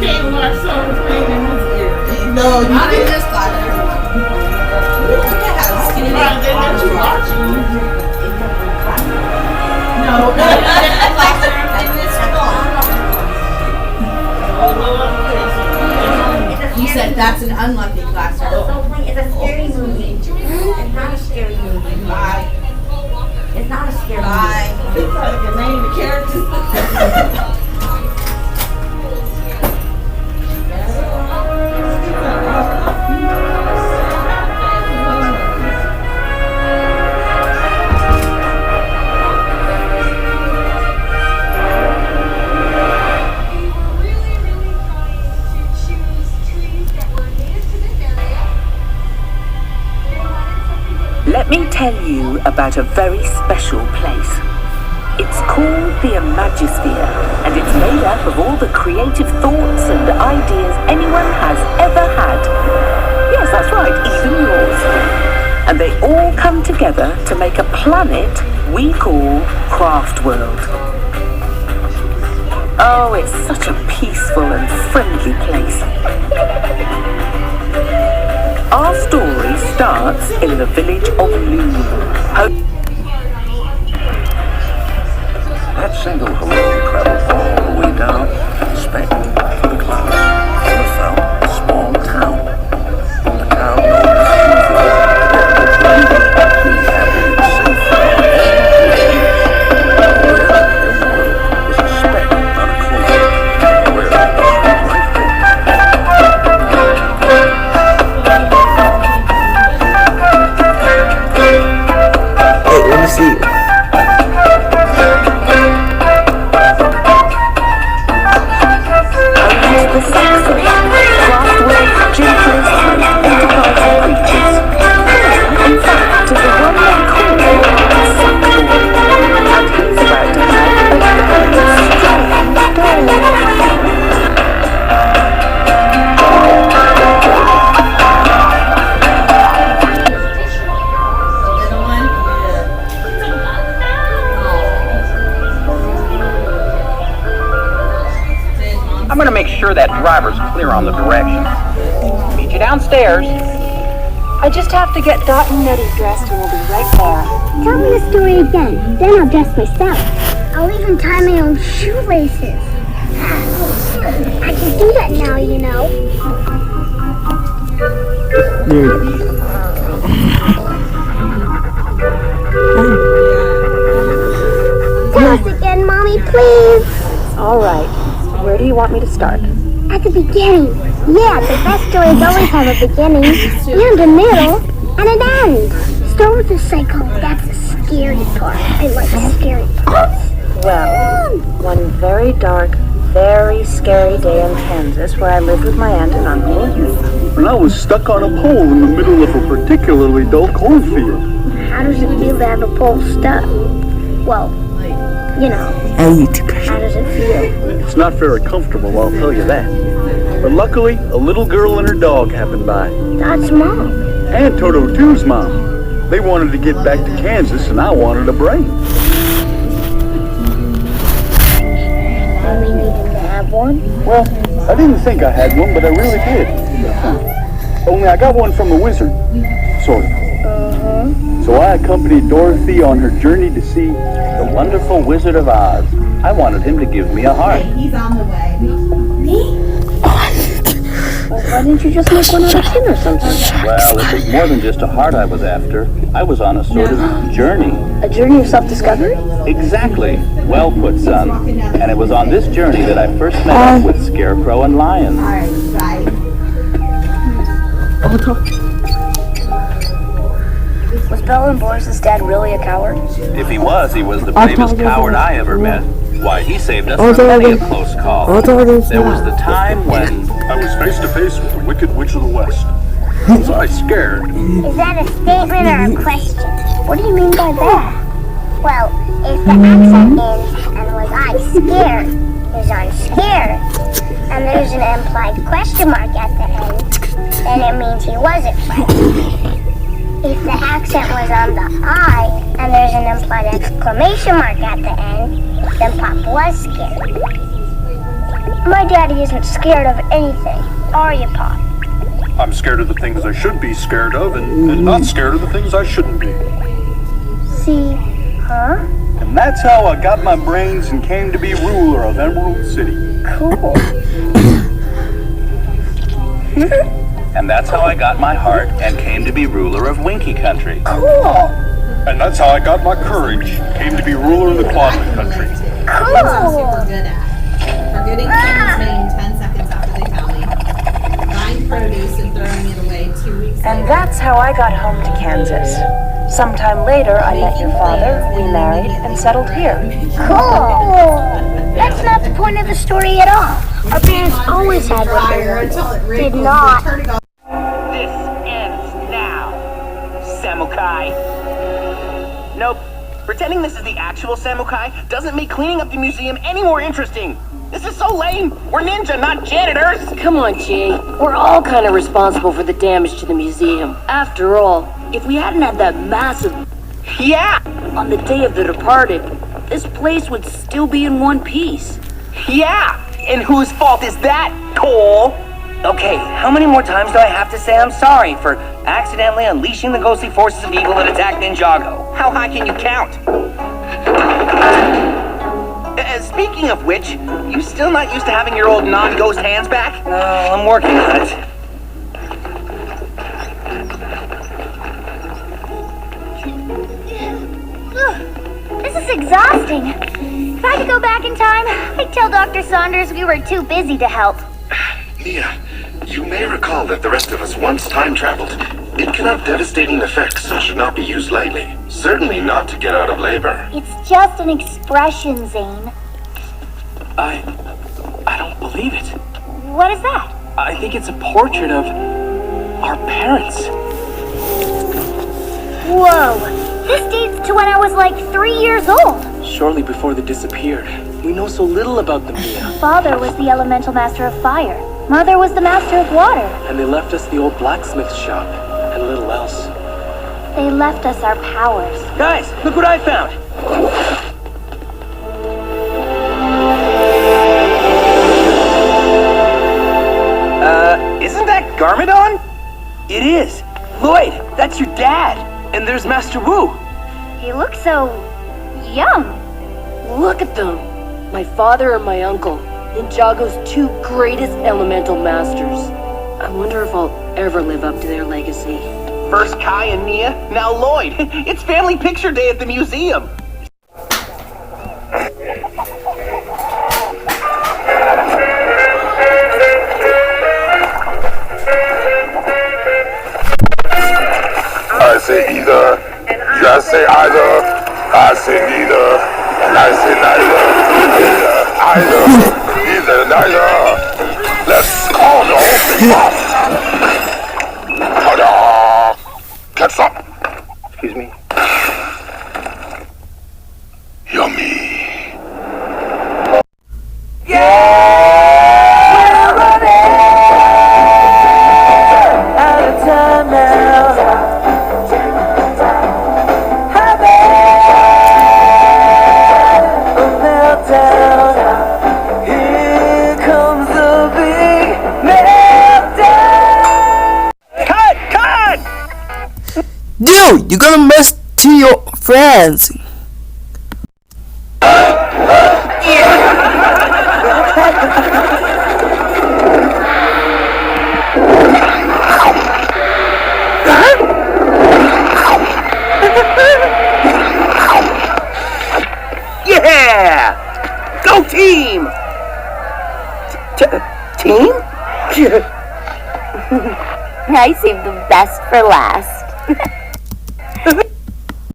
can't watch something playing in his ear. No, you didn't just like it. Look at how skinny Right, then that you watching. No, classroom in this school. You said that's an unlucky classroom. It's a scary movie. It's not a scary movie. Bye. It's not a scary movie. Bye. It's like a name of characters. Let me tell you about a very special place. It's called the Imagisphere, and it's made up of all the creative thoughts and ideas anyone has ever had. Yes, that's right, even yours. And they all come together to make a planet we call Craft World. Oh, it's such a peaceful and friendly place. Our story starts in the village of Loon. That single balloon traveled all the way down and sped to the clouds. And it found a small town. The town known as the happy and safe where everyone was a speck on a clover, where right there. Hey, let me see. The success, Craft World's gentlest, most enterprising creatures. In fact, is the one they call Sanctuary, and he's about to have a very strange I'm going to make sure that driver's clear on the directions. Meet you downstairs. I just have to get Dot and Nettie dressed and we'll be right there. Tell me the story again, then I'll dress myself. I'll even tie my own shoelaces. I can do that now, you know. Tell us again, Mommy, please. All right. Where do you want me to start? At the beginning. Yeah, the best stories always have a beginning, and a middle, and an end. Start with the cycle. That's the scary part. I like the scary parts. Well, one very dark, very scary day in Kansas where I lived with my aunt and uncle. And I was stuck on a pole in the middle of a particularly dull cornfield. How does it feel to have a pole stuck? Well, you know, how does it feel? It's not very comfortable, I'll tell you that. But luckily, a little girl and her dog happened by. That's Mom. And Toto too's mom. They wanted to get back to Kansas, and I wanted a brain. And we needed to have one? Well, I didn't think I had one, but I really did. Only I got one from a wizard, sort of. So I accompanied Dorothy on her journey to see the wonderful Wizard of Oz. I wanted him to give me a heart. He's on the way. Well, why didn't you just make one out of tin or something? Well, it was more than just a heart I was after. I was on a sort of journey. A journey of self-discovery? Exactly. Well put, son. And it was on this journey that I first met up with Scarecrow and Lion. Was Bella and Boris's dad really a coward? If he was the bravest coward I ever met. Why, he saved us from many a close call. There was the time when I was face to face with the Wicked Witch of the West. Was I scared? Is that a statement or a question? What do you mean by that? Well, if the accent ends and was I scared is I'm scared, and there's an implied question mark at the end, then it means he wasn't frightened. If the accent was on the I and there's an implied exclamation mark at the end, then Pop was scared. My daddy isn't scared of anything, are you, Pop? I'm scared of the things I should be scared of and not scared of the things I shouldn't be. See, huh? And that's how I got my brains and came to be ruler of Emerald City. Cool. And that's how I got my heart and came to be ruler of Winky Country. Cool. And that's how I got my courage, came to be ruler of the Cloudland Country. That's what I'm super good at. Forgetting someone's name 10 seconds after they tell me. Buying produce and throwing it away 2 weeks later. And that's how I got home to Kansas. Sometime later, I met your father, we married, and settled here. Cool. That's not the point of the story at all. Our parents always had what they wanted. Did not. This ends now, Samukai. Nope. Pretending this is the actual Samukai doesn't make cleaning up the museum any more interesting. This is so lame. We're ninja, not janitors. Come on, Jay. We're all kind of responsible for the damage to the museum. After all, if we hadn't had that massive... Yeah. On the Day of the Departed, this place would still be in one piece. Yeah. And whose fault is that, Cole? Okay, how many more times do I have to say I'm sorry for accidentally unleashing the ghostly forces of evil that attacked Ninjago? How high can you count? Speaking of which, you still not used to having your old non-ghost hands back? No, I'm working on it. This is exhausting. If I could go back in time, I'd tell Dr. Saunders we were too busy to help. Mia, you may recall that the rest of us once time traveled. It can have devastating effects and should not be used lightly. Certainly not to get out of labor. It's just an expression, Zane. I don't believe it. What is that? I think it's a portrait of our parents. Whoa! This dates to when I was like 3 years old. Shortly before they disappeared. We know so little about them, Mia. Father was the elemental master of fire. Mother was the master of water. And they left us the old blacksmith shop and little else. They left us our powers. Guys, look what I found. Isn't that Garmadon? It is. Lloyd, that's your dad. And there's Master Wu. He looks so... young. Look at them. My father and my uncle. Ninjago's two greatest elemental masters. I wonder if I'll ever live up to their legacy. First Kai and Mia, now Lloyd. It's family picture day at the museum. I say either, you say either, I say neither, and I say neither, either, neither. Let's all know. Ta-da! Catch up. Excuse me. Yummy. Dude, you're gonna mess to your friends. Yeah! Go team! Team? I saved the best for last.